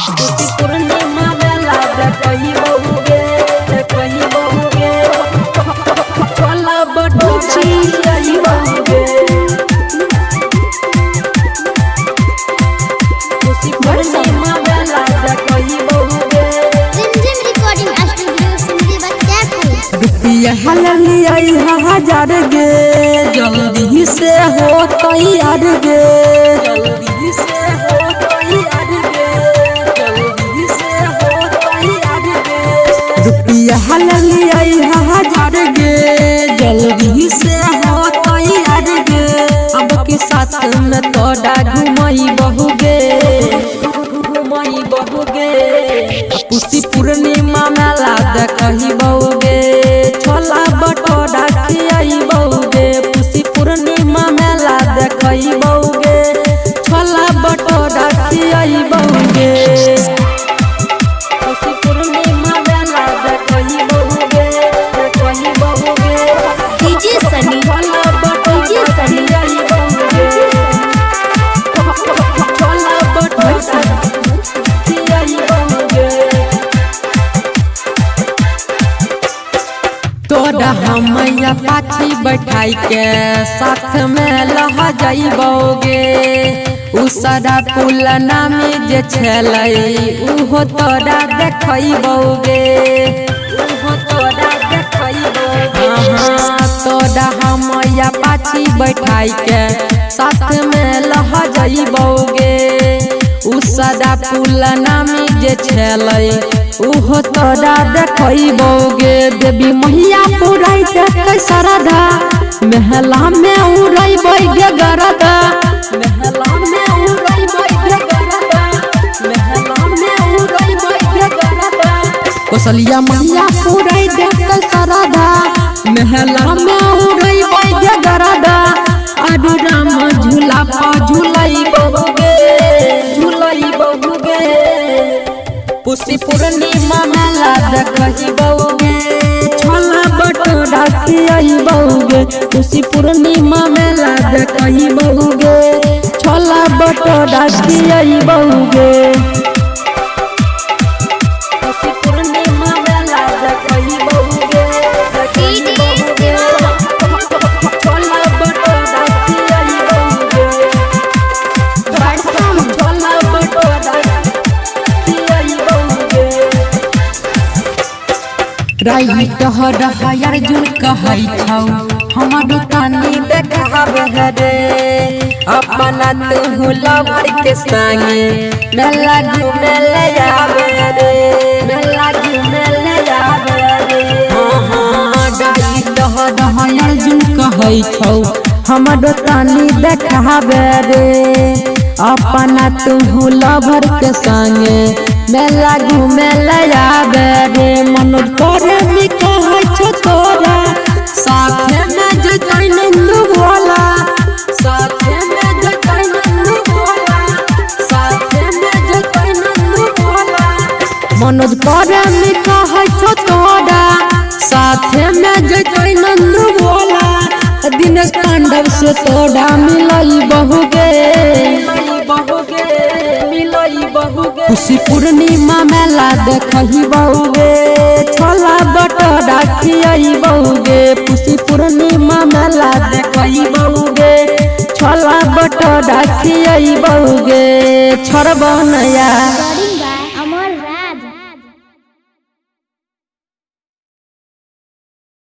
खुशी पूर्णिमा मेला देखही बहुगे छोला भटूरा खियाई बहुगे खुशी पूर्णिमा मेला देखही बहुगे जिम रिकॉर्डिंग स्टूडियो सिमरी बच्चा रुपया हलिया 1000 गे जल्दी से हो तैयार गे जल्दी से हो तैयार गे जल्दी से हो तैयार गे रुपया हलिया 1000 गे जल्दी से हो तैयार गे अब के साथ में तोड़ा घुमाई बहुगे खुशी पूर्णिमा मेला देखही बहुगे छोला भटूरा खियाई बहुगे खुशी पूर्णिमा मेला देखही बहुगे छोला भटूरा खियाई बहुगे खुशी पूर्णिमा मेला देखही बहुगे डीजे सनी छोला भटूरा खियाई बहुगे छोला भटूरा खियाई बहुगे तोरा हमैया पाछी बैठाई के साथ में लह जाइबोगे उ सारा पुलना में जे छलै उहो तोरा देखैबोगे उहो तोरा देखैबोगे तोरा हमैया पाछी बैठाई के साथ में लह जाइबोगे उ सारा पुलना में जे छलै उहो तोरा देखैबोगे देवी मैया पुराई देखै सरधा महला में उड़ैबै गे गरदा महला में उड़ैबै गे गरदा महला में उड़ैबै गे गरदा कौशल्या मैया पुराई देखै सरधा महला में उड़ैबै गे गरदा आडू राम झूला पर झूलैबोगे खुशी पूर्णिमा मेला देखही बहुगे छोला भटूरा खियाई बहुगे खुशी पूर्णिमा मेला देखही बहुगे छोला भटूरा खियाई बहुगे खुशी पूर्णिमा मेला देखही बहुगे छोला भटूरा खियाई बहुगे छोला भटूरा राई टहर अर्जुन कहै छौ हमर तानी देखाबे रे अपना तू लवर के संगे मेला घूमे ले आवे रे मेला घूमे ले आवे रे राई टहर अर्जुन कहै छौ हमर तानी देखाबे रे अपना तू लवर के संगे मेला घूमे ले आवे रे मनोज प्रेमी कहै छौ तोरा साथे में जतै नन्नू भोला साथे में जतै नन्नू भोला साथे में जतै नन्नू भोला मनोज प्रेमी कहै छौ तोरा साथे में जतै नन्नू भोला दिनेश पांडव से तोरा मिलई बहुगे खुशी पूर्णिमा मेला देखही बहुगे छोला भटूरा खियाई बहुगे खुशी पूर्णिमा मेला देखही बहुगे छोला भटूरा खियाई बहुगे छोड़बो नया।